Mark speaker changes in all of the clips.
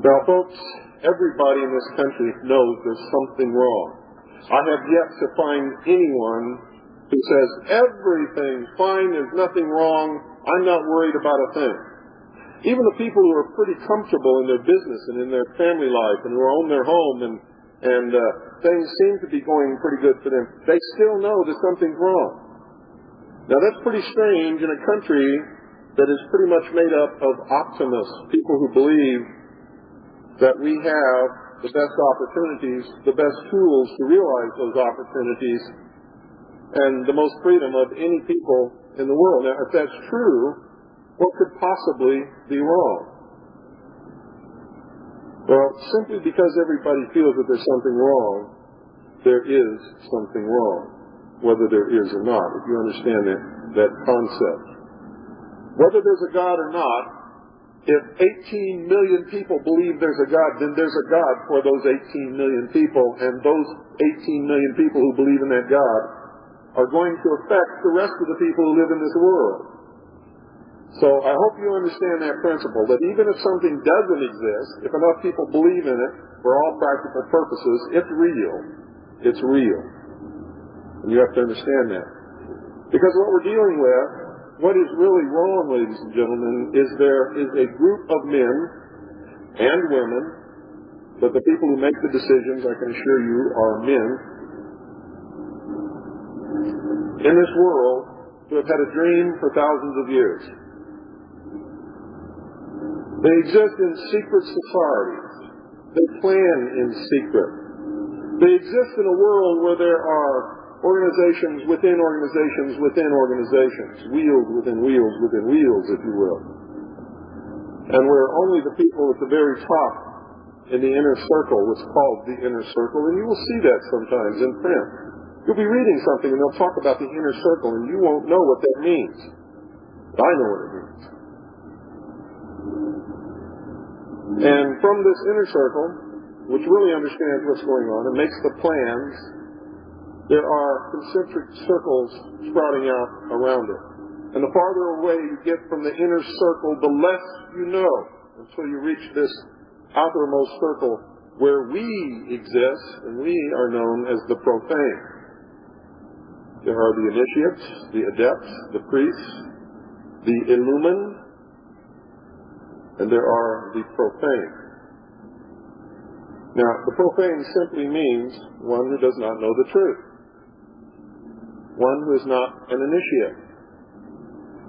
Speaker 1: Now, folks, everybody in this country knows there's something wrong. I have yet to find anyone who says, everything's fine, there's nothing wrong, I'm not worried about a thing. Even the people who are pretty comfortable in their business and in their family life and who own their home and things seem to be going pretty good for them, they still know that something's wrong. Now, that's pretty strange in a country that is pretty much made up of optimists, people who believe that we have the best opportunities, the best tools to realize those opportunities, and the most freedom of any people in the world. Now, if that's true, what could possibly be wrong? Well, simply because everybody feels that there's something wrong, there is something wrong, whether there is or not, if you understand that concept. Whether there's a God or not, if 18 million people believe there's a God, then there's a God for those 18 million people, and those 18 million people who believe in that God are going to affect the rest of the people who live in this world. So I hope you understand that principle, that even if something doesn't exist, if enough people believe in it for all practical purposes, it's real. It's real. And you have to understand that. Because what we're dealing with, what is really wrong, ladies and gentlemen, is there is a group of men and women, but the people who make the decisions, I can assure you, are men, in this world who have had a dream for thousands of years. They exist in secret societies. They plan in secret. They exist in a world where there are organizations within organizations within organizations, wheels within wheels within wheels, if you will. And where only the people at the very top in the inner circle, what's called the inner circle, and you will see that sometimes in print. You'll be reading something and they'll talk about the inner circle and you won't know what that means. But I know what it means. And from this inner circle, which really understands what's going on and makes the plans, there are concentric circles sprouting out around it. And the farther away you get from the inner circle, the less you know until you reach this outermost circle where we exist, and we are known as the profane. There are the initiates, the adepts, the priests, the illumined, and there are the profane. Now, the profane simply means one who does not know the truth. One who is not an initiate.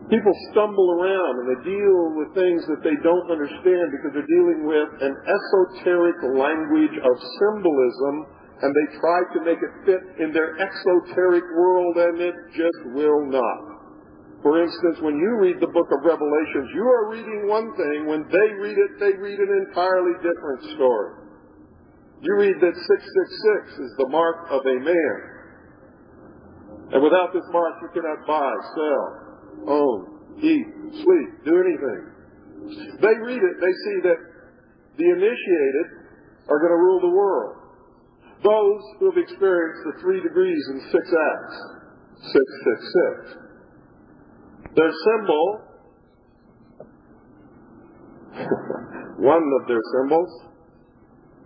Speaker 1: People stumble around and they deal with things that they don't understand because they're dealing with an esoteric language of symbolism, and they try to make it fit in their exoteric world, and it just will not. For instance, when you read the book of Revelations, you are reading one thing. When they read an entirely different story. You read that 666 is the mark of a man. And without this mark, you cannot buy, sell, own, eat, sleep, do anything. They read it, they see that the initiated are going to rule the world. Those who have experienced the 3 degrees and 6 acts, 666. Their symbol, one of their symbols,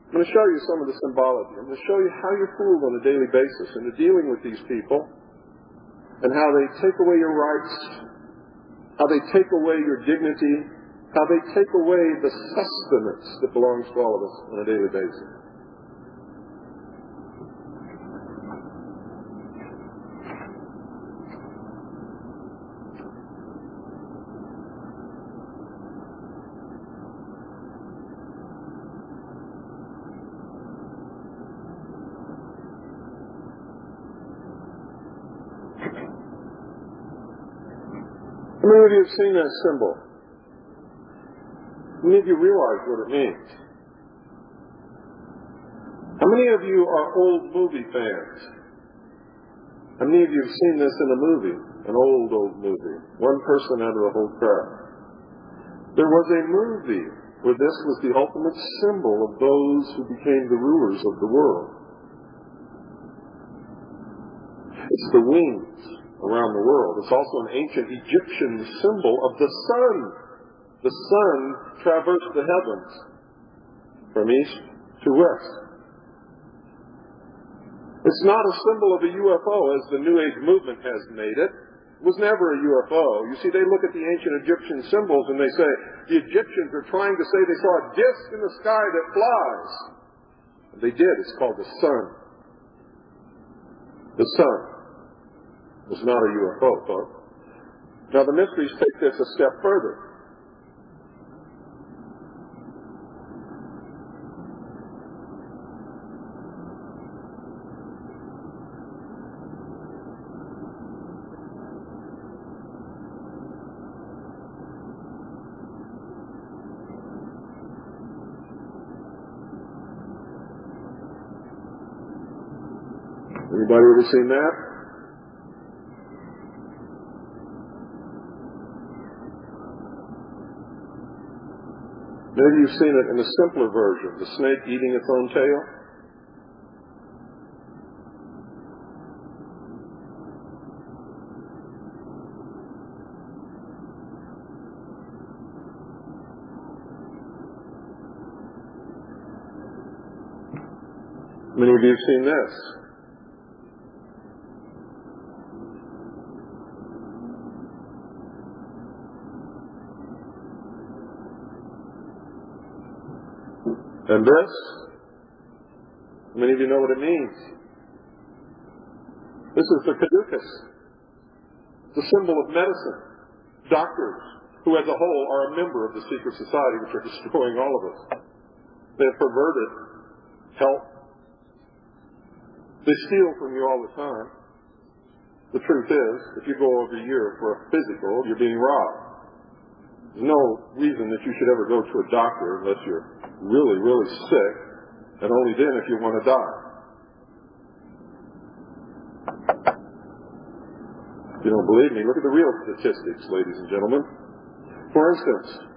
Speaker 1: I'm going to show you some of the symbology. I'm going to show you how you're fooled on a daily basis into dealing with these people and how they take away your rights, how they take away your dignity, how they take away the sustenance that belongs to all of us on a daily basis. How many of you have seen that symbol? How many of you realize what it means? How many of you are old movie fans? How many of you have seen this in a movie? An old movie. One person out of the whole crowd. There was a movie where this was the ultimate symbol of those who became the rulers of the world. It's the wings around the world. It's also an ancient Egyptian symbol of the sun. The sun traversed the heavens. from east to west. It's not a symbol of a UFO as the New Age movement has made it. It was never a UFO. You see, they look at the ancient Egyptian symbols and they say, the Egyptians are trying to say they saw a disc in the sky that flies. And they did. It's called the sun. The sun was not a UFO, folks. Now the mysteries take this a step further. Anybody ever seen that? Maybe you've seen it in a simpler version, the snake eating its own tail. Many of you have seen this. And this, many of you know what it means. This is the caduceus, the symbol of medicine. Doctors, who as a whole are a member of the secret society which are destroying all of us. They have perverted health. They steal from you all the time. The truth is, if you go over here for a physical, you're being robbed. There's no reason that you should ever go to a doctor unless you're really, really sick, and only then if you want to die. If you don't believe me, look at the real statistics, ladies and gentlemen. For instance,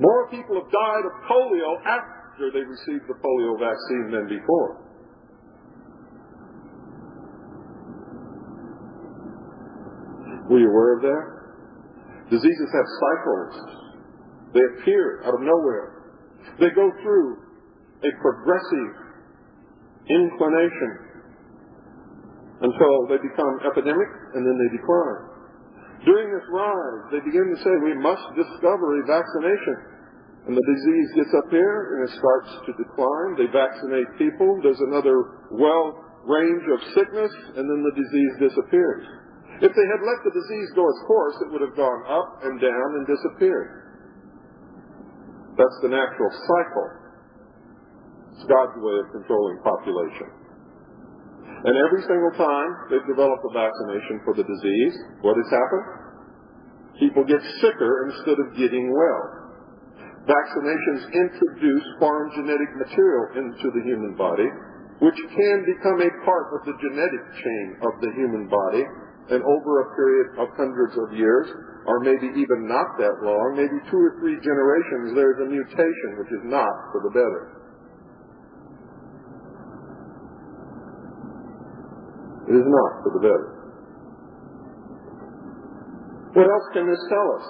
Speaker 1: more people have died of polio after they received the polio vaccine than before. Were you aware of that? Diseases have cycles. They appear out of nowhere. They go through a progressive inclination until they become epidemic and then they decline. During this rise, they begin to say, we must discover a vaccination. And the disease gets up here and it starts to decline. They vaccinate people. There's another range of sickness, and then the disease disappears. If they had let the disease go its course, it would have gone up and down and disappeared. That's the natural cycle. It's God's way of controlling population. And every single time they've developed a vaccination for the disease, what has happened? People get sicker instead of getting well. Vaccinations introduce foreign genetic material into the human body, which can become a part of the genetic chain of the human body, and over a period of hundreds of years, or maybe even not that long, maybe 2 or 3 generations, there's a mutation which is not for the better. It is not for the better. What else can this tell us?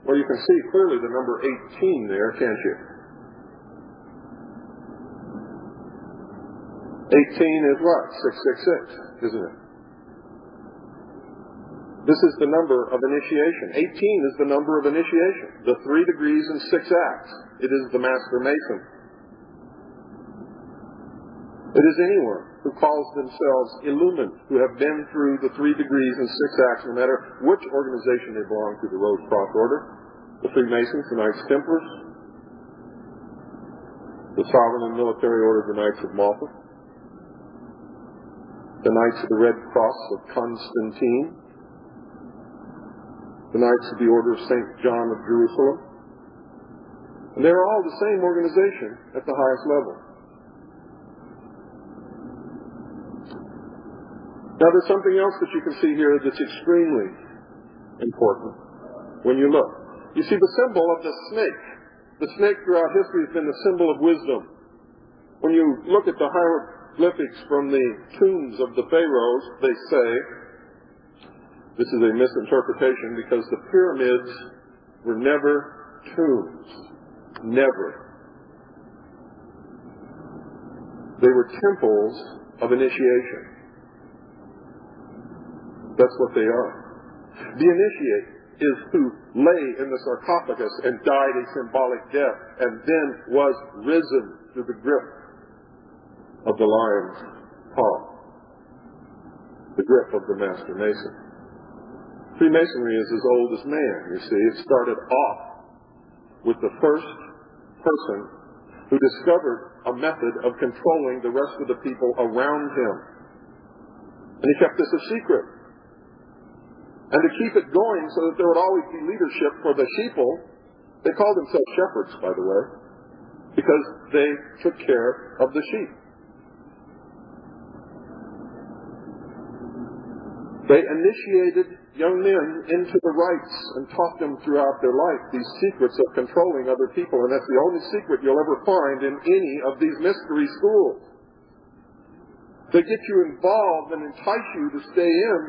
Speaker 1: Well, you can see clearly the number 18 there, can't you? 18 is what? 666, isn't it? This is the number of initiation. 18 is the number of initiation. The 3 degrees and 6 acts. It is the Master Mason. It is anyone who calls themselves illumined, who have been through the 3 degrees and 6 acts, no matter which organization they belong to, the Rose-Cross Order, the Freemasons, the Knights Templars, the Sovereign and Military Order of the Knights of Malta, the Knights of the Red Cross of Constantine, the Knights of the Order of St. John of Jerusalem. And they're all the same organization at the highest level. Now there's something else that you can see here that's extremely important when you look. You see the symbol of the snake. The snake throughout history has been the symbol of wisdom. When you look at the hieroglyphics from the tombs of the pharaohs, they say, this is a misinterpretation because the pyramids were never tombs. Never. They were temples of initiation. That's what they are. The initiate is who lay in the sarcophagus and died a symbolic death and then was risen through the grip of the lion's paw, the grip of the master mason. Freemasonry is as old as man, you see. It started off with the first person who discovered a method of controlling the rest of the people around him. And he kept this a secret. And to keep it going so that there would always be leadership for the sheeple, they called themselves shepherds, by the way, because they took care of the sheep. They initiated young men into the rites and taught them throughout their life these secrets of controlling other people, and that's the only secret you'll ever find in any of these mystery schools. They get you involved and entice you to stay in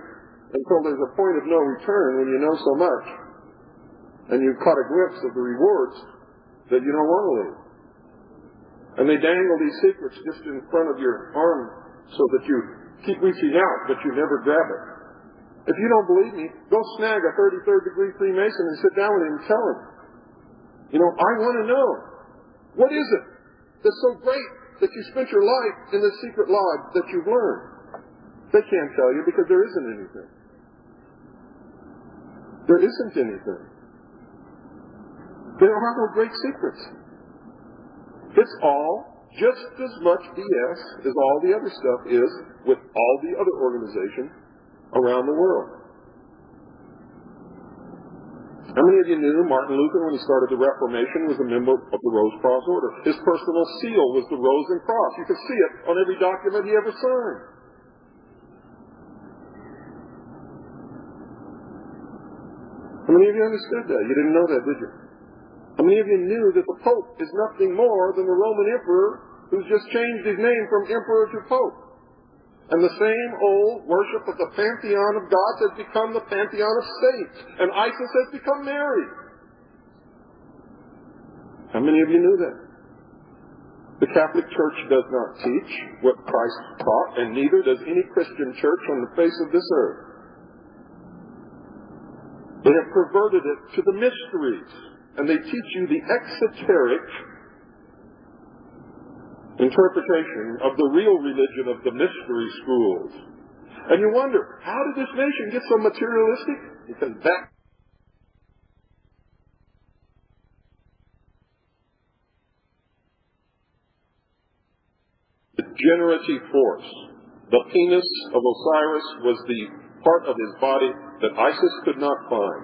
Speaker 1: until there's a point of no return when you know so much, and you've caught a glimpse of the rewards that you don't want to leave. And they dangle these secrets just in front of your arm so that you keep reaching out, but you never grab it. If you don't believe me, go snag a 33rd degree Freemason and sit down with him and tell him, you know, I want to know, what is it that's so great that you spent your life in this secret lodge that you've learned? They can't tell you because there isn't anything. There isn't anything. There are no great secrets. It's all just as much BS as all the other stuff is with all the other organizations around the world. How many of you knew Martin Luther, when he started the Reformation, was a member of the Rose Cross Order? His personal seal was the Rose and Cross. You could see it on every document he ever signed. How many of you understood that? You didn't know that, did you? How many of you knew that the Pope is nothing more than the Roman Emperor who's just changed his name from Emperor to Pope? And the same old worship of the pantheon of gods has become the pantheon of saints. And Isis has become Mary. How many of you knew that? The Catholic Church does not teach what Christ taught, and neither does any Christian church on the face of this earth. They have perverted it to the mysteries, and they teach you the exoteric interpretation of the real religion of the mystery schools. And you wonder, how did this nation get so materialistic? Because that degenerative force, the penis of Osiris, was the part of his body that Isis could not find.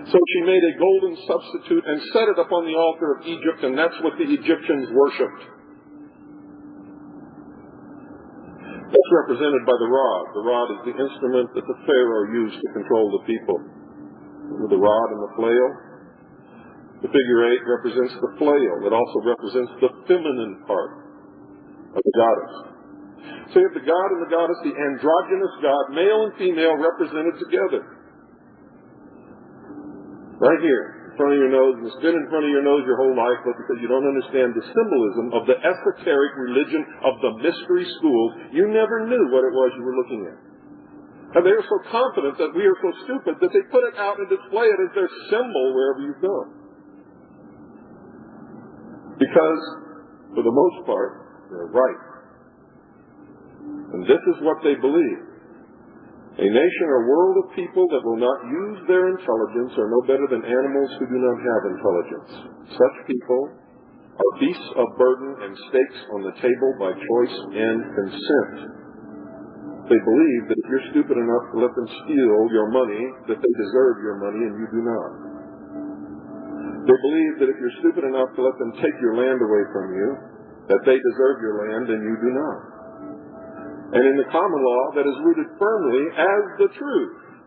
Speaker 1: So she made a golden substitute and set it upon the altar of Egypt, and that's what the Egyptians worshipped. That's represented by the rod. The rod is the instrument that the Pharaoh used to control the people. With the rod and the flail. The figure 8 represents the flail. It also represents the feminine part of the goddess. So you have the god and the goddess, the androgynous god, male and female, represented together. Right here. In front of your nose, and it's been in front of your nose your whole life, but because you don't understand the symbolism of the esoteric religion of the mystery schools, you never knew what it was you were looking at. And they are so confident that we are so stupid that they put it out and display it as their symbol wherever you go. Because, for the most part, they're right. And this is what they believe. A nation or world of people that will not use their intelligence are no better than animals who do not have intelligence. Such people are beasts of burden and stakes on the table by choice and consent. They believe that if you're stupid enough to let them steal your money, that they deserve your money and you do not. They believe that if you're stupid enough to let them take your land away from you, that they deserve your land and you do not. And in the common law, that is rooted firmly as the truth,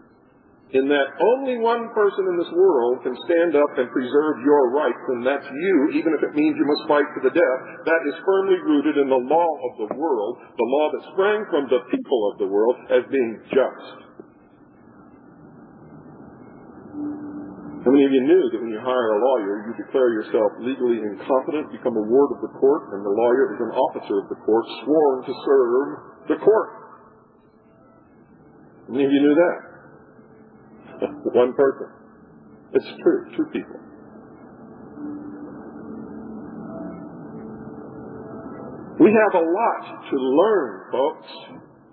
Speaker 1: in that only one person in this world can stand up and preserve your rights, and that's you, even if it means you must fight to the death. That is firmly rooted in the law of the world, the law that sprang from the people of the world as being just. How many of you knew that when you hire a lawyer, you declare yourself legally incompetent, become a ward of the court, and the lawyer is an officer of the court, sworn to serve the court? How many of you knew that? One person. It's true. Two people. We have a lot to learn, folks.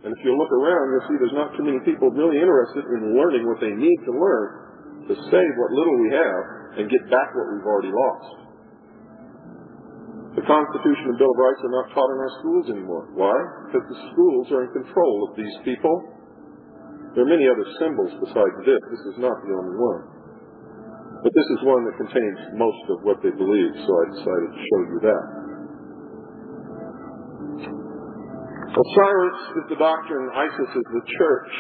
Speaker 1: And if you look around, you'll see there's not too many people really interested in learning what they need to learn to save what little we have and get back what we've already lost. The Constitution and Bill of Rights are not taught in our schools anymore. Why? Because the schools are in control of these people. There are many other symbols besides this. This is not the only one. But this is one that contains most of what they believe, so I decided to show you that. Osiris is the doctrine, Isis is the church,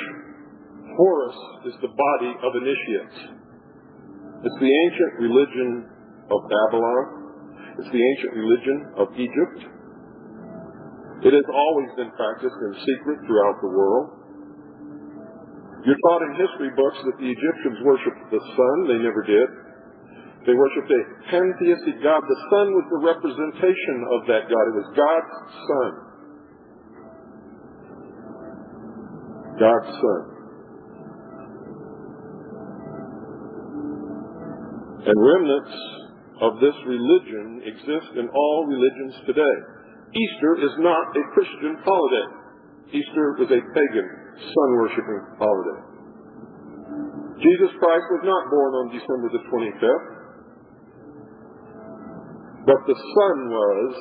Speaker 1: Horus is the body of initiates. It's the ancient religion of Babylon. It's the ancient religion of Egypt. It has always been practiced in secret throughout the world. You're taught in history books that the Egyptians worshipped the sun. They never did. They worshipped a pantheistic God. The sun was the representation of that God. It was God's son. God's son. And remnants of this religion exist in all religions today. Easter is not a Christian holiday. Easter was a pagan, sun-worshiping holiday. Jesus Christ was not born on December the 25th, but the sun was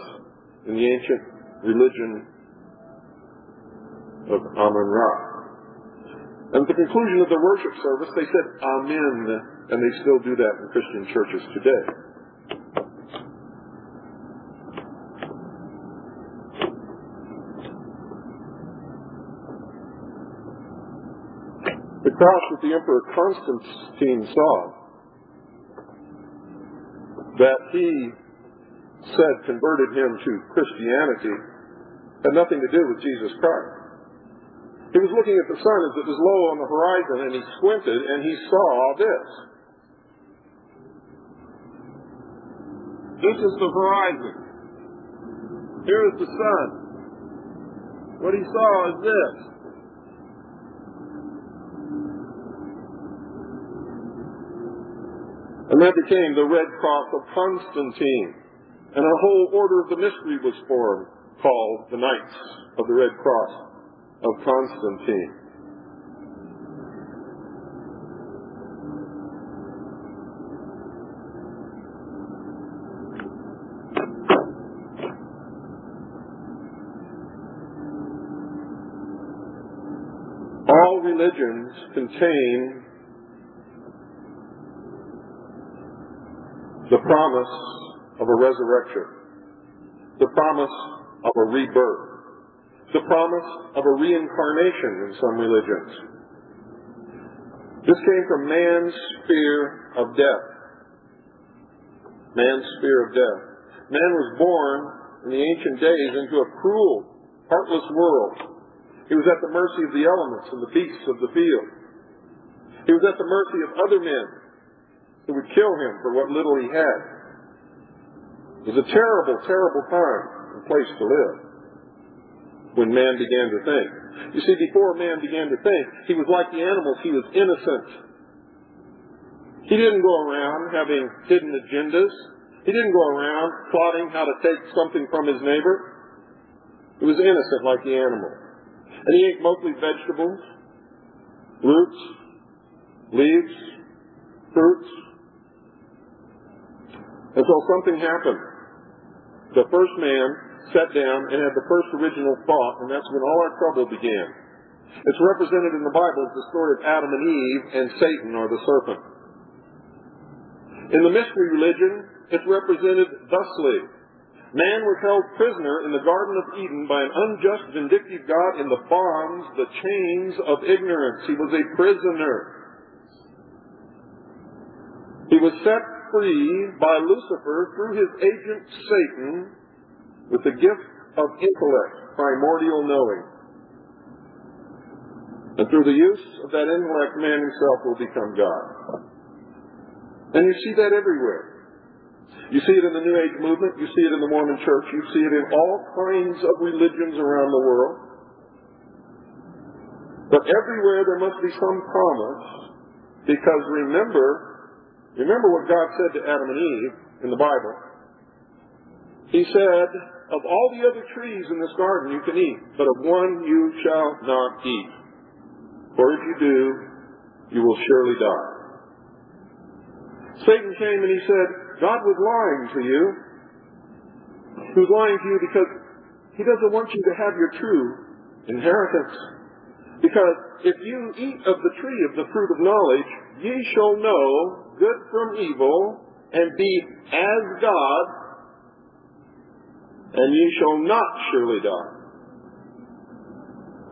Speaker 1: in the ancient religion of Amun-Ra. And at the conclusion of the worship service, they said, Amen, and they still do that in Christian churches today. The cross that the Emperor Constantine saw, that he said converted him to Christianity, had nothing to do with Jesus Christ. He was looking at the sun as it was low on the horizon, and he squinted, and he saw this. This is the horizon. Here is the sun. What he saw is this. And that became the Red Cross of Constantine. And a whole order of the mystery was formed, called the Knights of the Red Cross of Constantine. All religions contain the promise of a resurrection, the promise of a rebirth, the promise of a reincarnation in some religions. This came from man's fear of death. Man's fear of death. Man was born in the ancient days into a cruel, heartless world. He was at the mercy of the elements and the beasts of the field. He was at the mercy of other men who would kill him for what little he had. It was a terrible, terrible time and place to live when man began to think. You see, before man began to think, he was like the animals. He was innocent. He didn't go around having hidden agendas. He didn't go around plotting how to take something from his neighbor. He was innocent like the animal. And he ate mostly vegetables, roots, leaves, fruits. Until something happened. The first man sat down and had the first original thought, and that's when all our trouble began. It's represented in the Bible as the story of Adam and Eve and Satan, or the serpent. In the mystery religion, it's represented thusly. Man was held prisoner in the Garden of Eden by an unjust, vindictive God in the bonds, the chains of ignorance. He was a prisoner. He was set free by Lucifer through his agent Satan with the gift of intellect, primordial knowing. And through the use of that intellect, man himself will become God. And you see that everywhere. You see it in the New Age movement. You see it in the Mormon Church. You see it in all kinds of religions around the world. But everywhere there must be some promise, because remember what God said to Adam and Eve in the Bible. He said, of all the other trees in this garden you can eat, but of one you shall not eat. For if you do, you will surely die. Satan came and he said, God was lying to you. He was lying to you because he doesn't want you to have your true inheritance. Because if you eat of the tree of the fruit of knowledge, ye shall know good from evil, and be as God, and ye shall not surely die.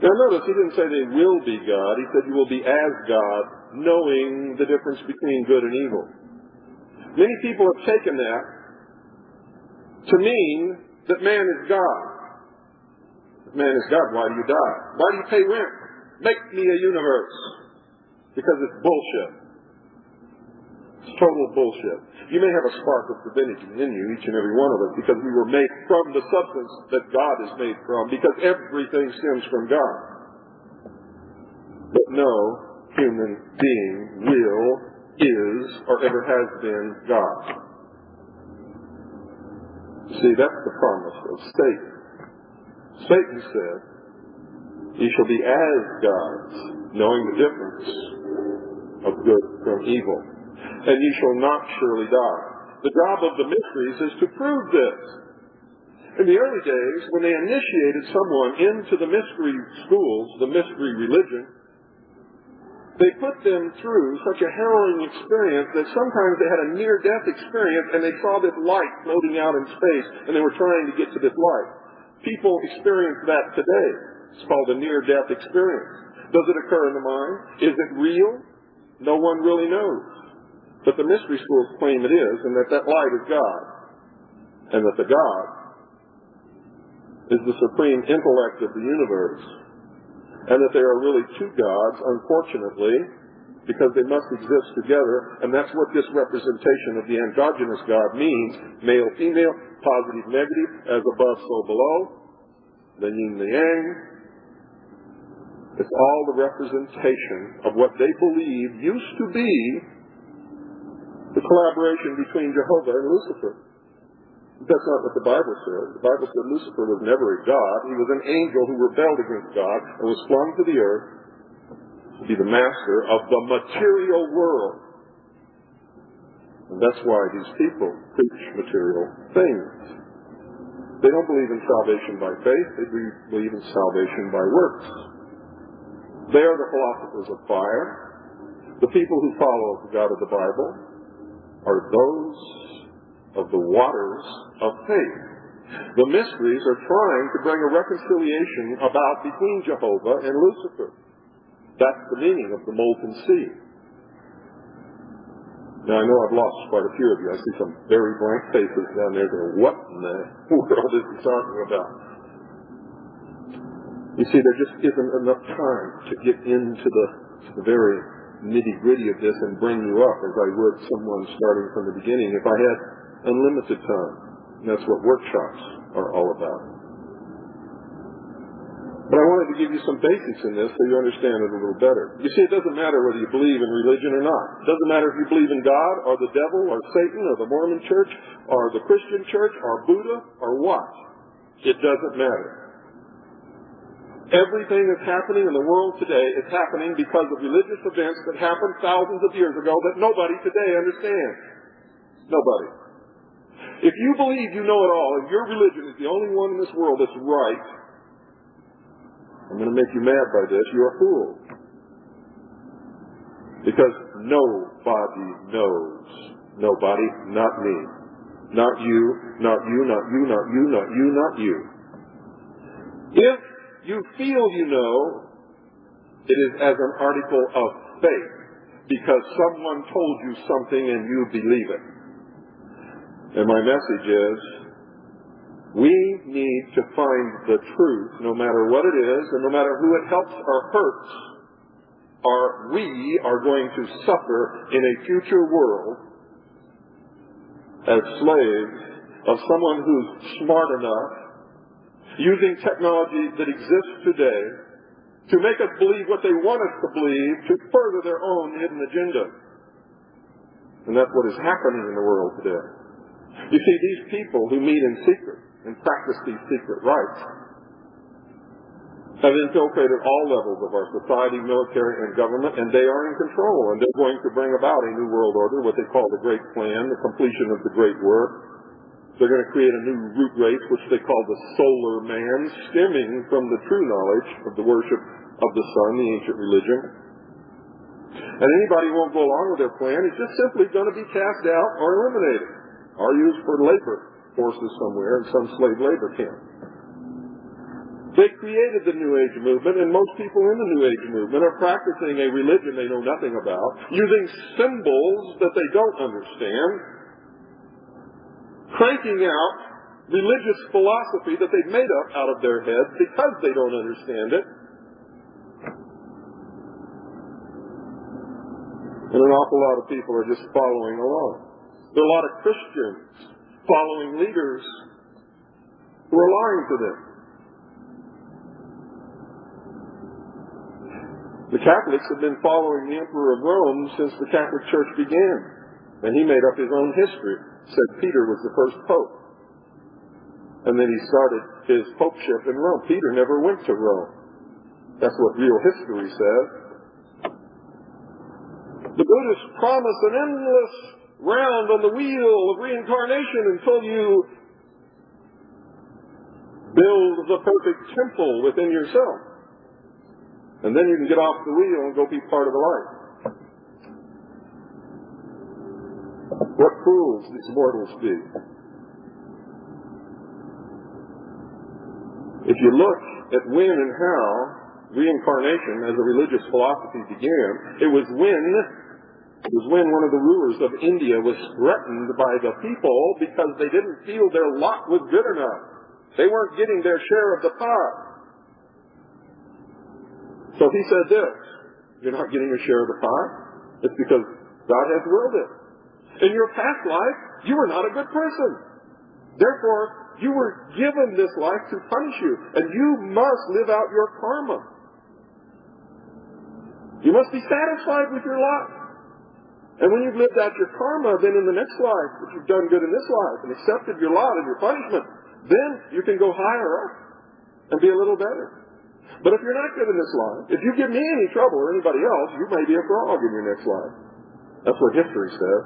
Speaker 1: Now notice, he didn't say they will be God. He said you will be as God, knowing the difference between good and evil. Many people have taken that to mean that man is God. If man is God, why do you die? Why do you pay rent? Make me a universe. Because it's bullshit. It's total bullshit. You may have a spark of divinity in you, each and every one of us, because we were made from the substance that God is made from, because everything stems from God. But no human being is, or ever has been, God. See, that's the promise of Satan. Satan said, ye shall be as gods, knowing the difference of good from evil. And ye shall not surely die. The job of the mysteries is to prove this. In the early days, when they initiated someone into the mystery schools, the mystery religion, they put them through such a harrowing experience that sometimes they had a near-death experience and they saw this light floating out in space and they were trying to get to this light. People experience that today. It's called a near-death experience. Does it occur in the mind? Is it real? No one really knows. But the mystery schools claim it is, and that light is God. And that the God is the supreme intellect of the universe. And that there are really two gods, unfortunately, because they must exist together. And that's what this representation of the androgynous God means. Male, female, positive, negative, as above, so below. The yin, the yang. It's all the representation of what they believe used to be the collaboration between Jehovah and Lucifer. That's not what the Bible says. The Bible said Lucifer was never a god. He was an angel who rebelled against God and was flung to the earth to be the master of the material world. And that's why these people preach material things. They don't believe in salvation by faith. They believe in salvation by works. They are the philosophers of fire. The people who follow the God of the Bible are those of the waters of faith. The mysteries are trying to bring a reconciliation about between Jehovah and Lucifer. That's the meaning of the molten sea. Now, I know I've lost quite a few of you. I see some very blank faces down there going, what in the world is he talking about? You see, there just isn't enough time to get into the very nitty-gritty of this and bring you up as I would someone starting from the beginning if I had unlimited time. And that's what workshops are all about. But I wanted to give you some basics in this so you understand it a little better. You see, it doesn't matter whether you believe in religion or not. It doesn't matter if you believe in God or the devil or Satan or the Mormon church or the Christian church or Buddha or what. It doesn't matter. Everything that's happening in the world today is happening because of religious events that happened thousands of years ago that nobody today understands. Nobody. If you believe you know it all and your religion is the only one in this world that's right, I'm going to make you mad by this. You're a fool. Because nobody knows. Nobody, not me. Not you, not you, not you, not you, not you, not you. If you feel you know, it is as an article of faith. Because someone told you something and you believe it. And my message is, we need to find the truth, no matter what it is, and no matter who it helps or hurts, or we are going to suffer in a future world as slaves of someone who's smart enough, using technology that exists today, to make us believe what they want us to believe, to further their own hidden agenda. And that's what is happening in the world today. You see, these people who meet in secret and practice these secret rites have infiltrated all levels of our society, military, and government, and they are in control, and they're going to bring about a new world order, what they call the Great Plan, the completion of the Great Work. They're going to create a new root race, which they call the solar man, stemming from the true knowledge of the worship of the sun, the ancient religion. And anybody who won't go along with their plan is just simply going to be cast out or eliminated, or used for labor forces somewhere in some slave labor camp. They created the New Age movement, and most people in the New Age movement are practicing a religion they know nothing about, using symbols that they don't understand, cranking out religious philosophy that they've made up out of their heads because they don't understand it. And an awful lot of people are just following along. There are a lot of Christians following leaders who are lying to them. The Catholics have been following the Emperor of Rome since the Catholic Church began. And he made up his own history. Said Peter was the first pope. And then he started his popeship in Rome. Peter never went to Rome. That's what real history says. The Buddhists promise an endless round on the wheel of reincarnation until you build the perfect temple within yourself. And then you can get off the wheel and go be part of the light. What fools these mortals be. If you look at when and how reincarnation as a religious philosophy began, it was when one of the rulers of India was threatened by the people because they didn't feel their lot was good enough. They weren't getting their share of the pie. So he said this: you're not getting your share of the pie. It's because God has willed it. In your past life, you were not a good person. Therefore, you were given this life to punish you, and you must live out your karma. You must be satisfied with your lot. And when you've lived out your karma, then in the next life, if you've done good in this life and accepted your lot and your punishment, then you can go higher up and be a little better. But if you're not good in this life, if you give me any trouble or anybody else, you may be a frog in your next life. That's what history says.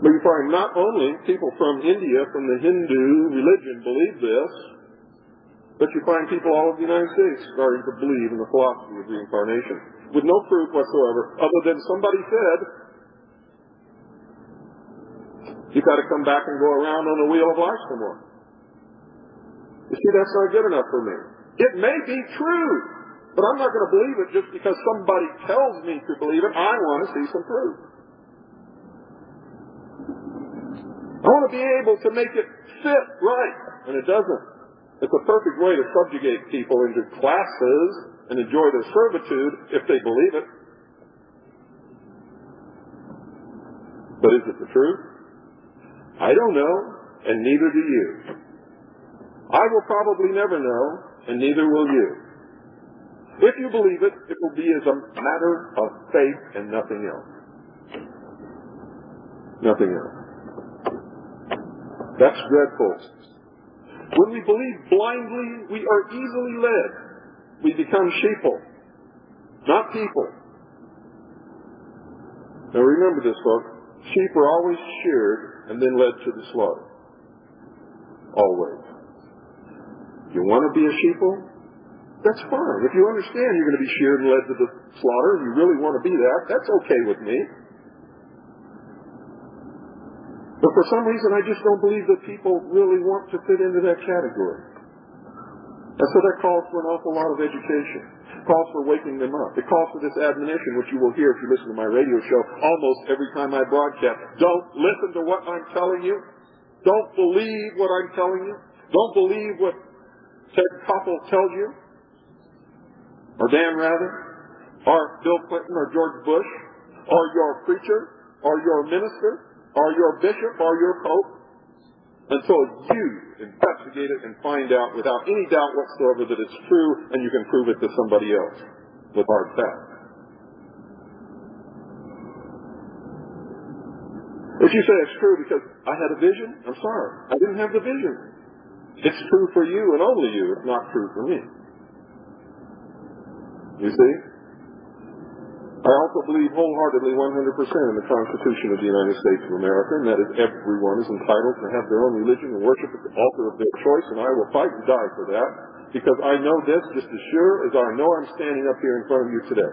Speaker 1: But you find not only people from India, from the Hindu religion, believe this, but you find people all over the United States starting to believe in the philosophy of reincarnation, with no proof whatsoever, other than somebody said, you've got to come back and go around on the wheel of life some more. You see, that's not good enough for me. It may be true, but I'm not going to believe it just because somebody tells me to believe it. I want to see some proof. I want to be able to make it fit right, and it doesn't. It's a perfect way to subjugate people into classes and enjoy their servitude if they believe it. But is it the truth? I don't know, and neither do you. I will probably never know, and neither will you. If you believe it, it will be as a matter of faith and nothing else. Nothing else. That's dreadful. When we believe blindly, we are easily led. We become sheeple, not people. Now remember this, folks. Sheep are always sheared and then led to the slaughter. Always. If you want to be a sheeple, that's fine. If you understand you're going to be sheared and led to the slaughter, and you really want to be that, that's okay with me. But for some reason, I just don't believe that people really want to fit into that category. And so that calls for an awful lot of education. It calls for waking them up. It calls for this admonition, which you will hear if you listen to my radio show almost every time I broadcast. Don't listen to what I'm telling you. Don't believe what I'm telling you. Don't believe what Ted Koppel tells you, or Dan Rather, or Bill Clinton, or George Bush, or your preacher. or your minister or your bishop or your pope until you investigate it and find out without any doubt whatsoever that it's true, and you can prove it to somebody else with hard facts. If you say it's true because I had a vision, I'm sorry. I didn't have the vision. It's true for you and only you. It's not true for me. You see? I also believe wholeheartedly 100% in the Constitution of the United States of America, and that is everyone is entitled to have their own religion and worship at the altar of their choice, and I will fight and die for that, because I know this just as sure as I know I'm standing up here in front of you today.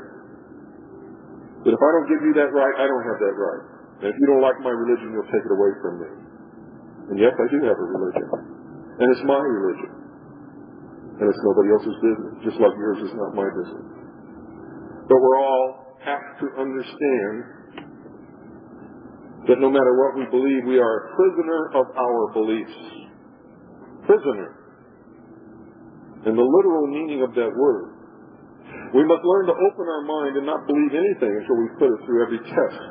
Speaker 1: That if I don't give you that right, I don't have that right. And if you don't like my religion, you'll take it away from me. And yes, I do have a religion. And it's my religion. And it's nobody else's business, just like yours is not my business. But we're all have to understand that no matter what we believe, we are a prisoner of our beliefs. Prisoner. In the literal meaning of that word. We must learn to open our mind and not believe anything until we put it through every test.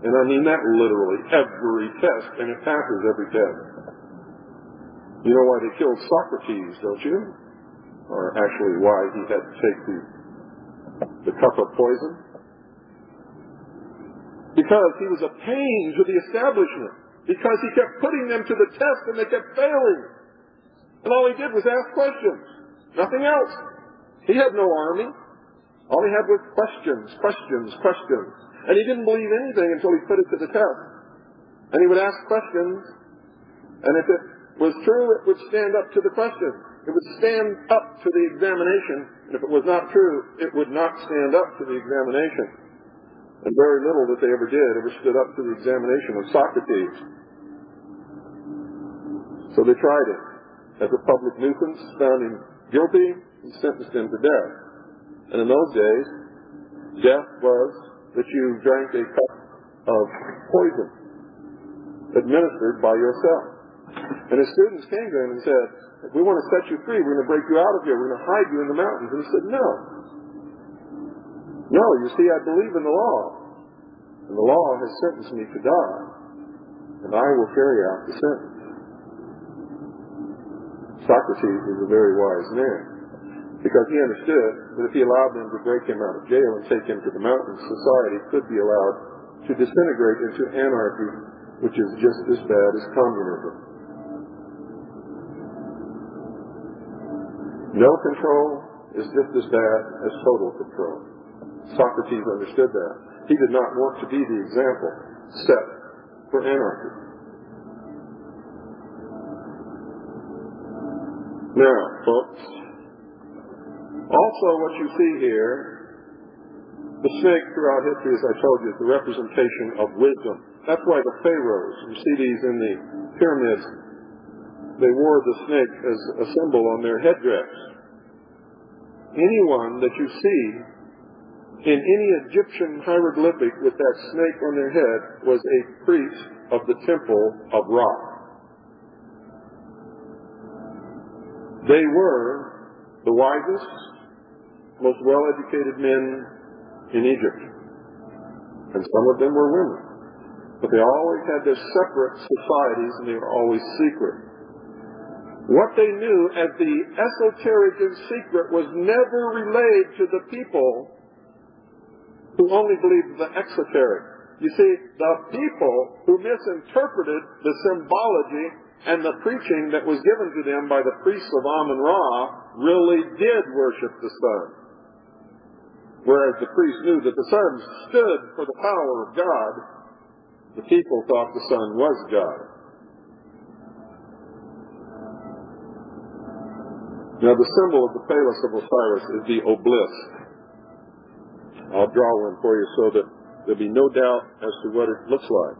Speaker 1: And I mean that literally, every test, and it passes every test. You know why they killed Socrates, don't you? Or actually why he had to take the cup of poison? Because he was a pain to the establishment. Because he kept putting them to the test and they kept failing. And all he did was ask questions. Nothing else. He had no army. All he had was questions, questions, questions. And he didn't believe anything until he put it to the test. And he would ask questions, and if it was true, it would stand up to the question. It would stand up to the examination, and if it was not true, it would not stand up to the examination. And very little that they ever did ever stood up to the examination of Socrates. So they tried him. As a public nuisance, found him guilty, and sentenced him to death. And in those days, death was that you drank a cup of poison administered by yourself. And his students came to him and said, "We want to set you free. We're going to break you out of here. We're going to hide you in the mountains." And he said, "No. No, you see, I believe in the law. And the law has sentenced me to die. And I will carry out the sentence." Socrates was a very wise man, because he understood that if he allowed them to break him out of jail and take him to the mountains, society could be allowed to disintegrate into anarchy, which is just as bad as communism. No control is just as bad as total control. Socrates understood that. He did not want to be the example set for anarchy. Now, folks, also what you see here, the snake throughout history, as I told you, is the representation of wisdom. That's why the pharaohs, you see these in the pyramids, they wore the snake as a symbol on their headdress. Anyone that you see in any Egyptian hieroglyphic with that snake on their head was a priest of the temple of Ra. They were the wisest, most well-educated men in Egypt. And some of them were women. But they always had their separate societies, and they were always secret. What they knew as the esoteric and secret was never relayed to the people who only believed the exoteric. You see, the people who misinterpreted the symbology and the preaching that was given to them by the priests of Amun-Ra really did worship the sun. Whereas the priests knew that the sun stood for the power of God, the people thought the sun was God. Now the symbol of the phallus of Osiris is the obelisk. I'll draw one for you so that there'll be no doubt as to what it looks like.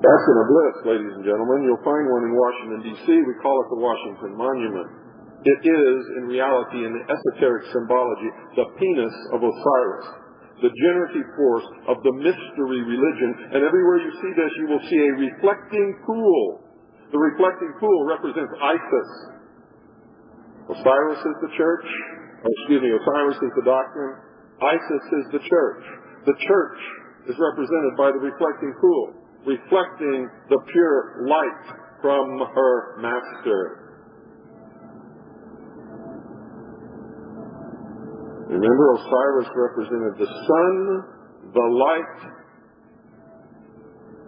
Speaker 1: That's an obelisk, ladies and gentlemen. You'll find one in Washington, D.C. We call it the Washington Monument. It is, in reality, in the esoteric symbology, the penis of Osiris. the generative force of the mystery religion. And everywhere you see this, you will see a reflecting pool. The reflecting pool represents Isis. Osiris is the church. Osiris is the doctrine. Isis is the church. The church is represented by the reflecting pool, reflecting the pure light from her master. Remember, Osiris represented the sun, the light,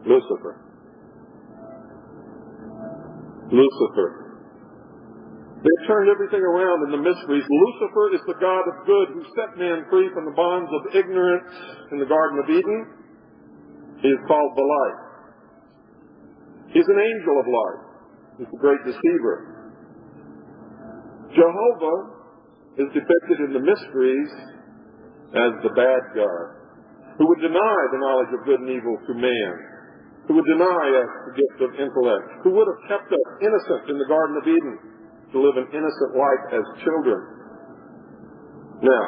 Speaker 1: Lucifer. They've turned everything around in the mysteries. Lucifer is the god of good who set man free from the bonds of ignorance in the Garden of Eden. He is called the light. He's an angel of light. He's the great deceiver. Jehovah is depicted in the mysteries as the bad God, who would deny the knowledge of good and evil to man, who would deny us the gift of intellect, who would have kept us innocent in the Garden of Eden, to live an innocent life as children. Now,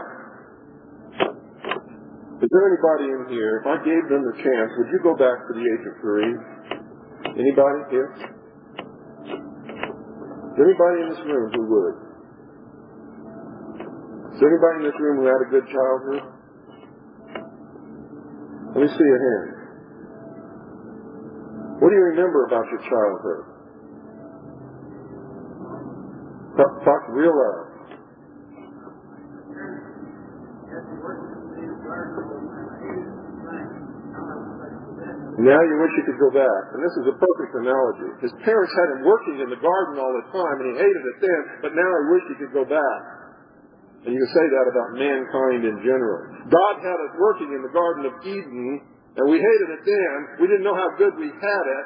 Speaker 1: is there anybody in here, if I gave them the chance, would you go back to the age of 3? Anybody here? Is there anybody in this room who would? Is there anybody in this room who had a good childhood? Let me see your hand. What do you remember about your childhood? Talk real loud. Now you wish you could go back. And this is a perfect analogy. His parents had him working in the garden all the time, and he hated it then, but now he wished he could go back. And you can say that about mankind in general. God had us working in the Garden of Eden, and we hated it then. We didn't know how good we had it.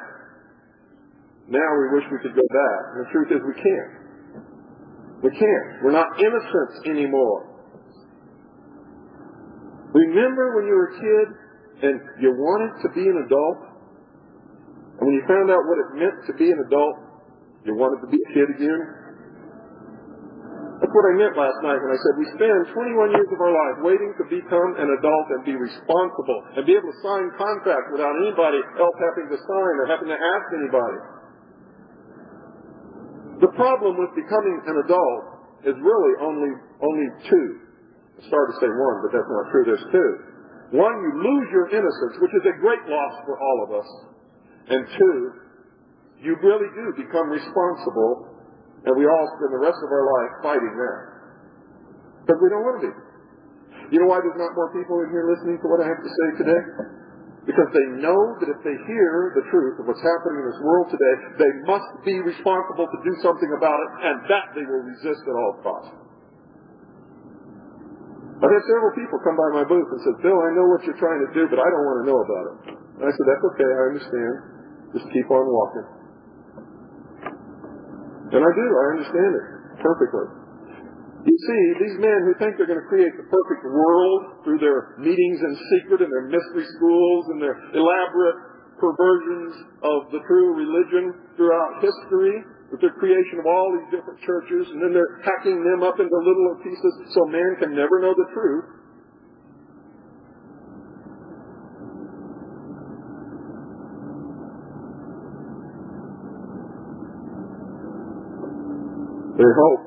Speaker 1: Now we wish we could go back. And the truth is we can't. We can't. We're not innocents anymore. Remember when you were a kid and you wanted to be an adult? And when you found out what it meant to be an adult, you wanted to be a kid again? That's what I meant last night when I said we spend 21 years of our life waiting to become an adult and be responsible and be able to sign contracts without anybody else having to sign or having to ask anybody. The problem with becoming an adult is really only two. I started to say one, but that's not true. There's two. One, you lose your innocence, which is a great loss for all of us. And two, you really do become responsible, and we all spend the rest of our life fighting that. Because we don't want to be. You know why there's not more people in here listening to what I have to say today? Because they know that if they hear the truth of what's happening in this world today, they must be responsible to do something about it, and that they will resist at all costs. I've had several people come by my booth and said, Bill, I know what you're trying to do, but I don't want to know about it. And I said, that's okay, I understand. Just keep on walking. And I do, I understand it perfectly. You see, these men who think they're going to create the perfect world through their meetings in secret and their mystery schools and their elaborate perversions of the true religion throughout history, with their creation of all these different churches, and then they're hacking them up into little pieces so man can never know the truth. They hope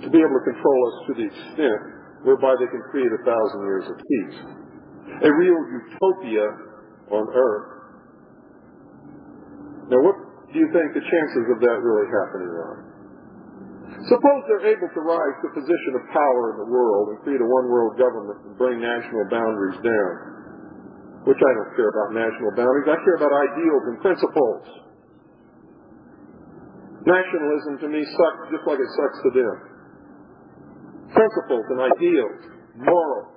Speaker 1: to be able to control us to the extent whereby they can create 1,000 years of peace. A real utopia on earth. Now, what do you think the chances of that really happening are? Suppose they're able to rise to a position of power in the world and create a one-world government and bring national boundaries down. Which I don't care about national boundaries. I care about ideals and principles. Nationalism to me sucks just like it sucks to them. Principles and ideals, morals.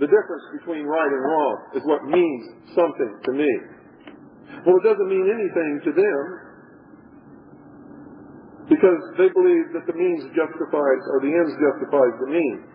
Speaker 1: The difference between right and wrong is what means something to me. Well, it doesn't mean anything to them because they believe that the means justifies, or the ends justifies the means.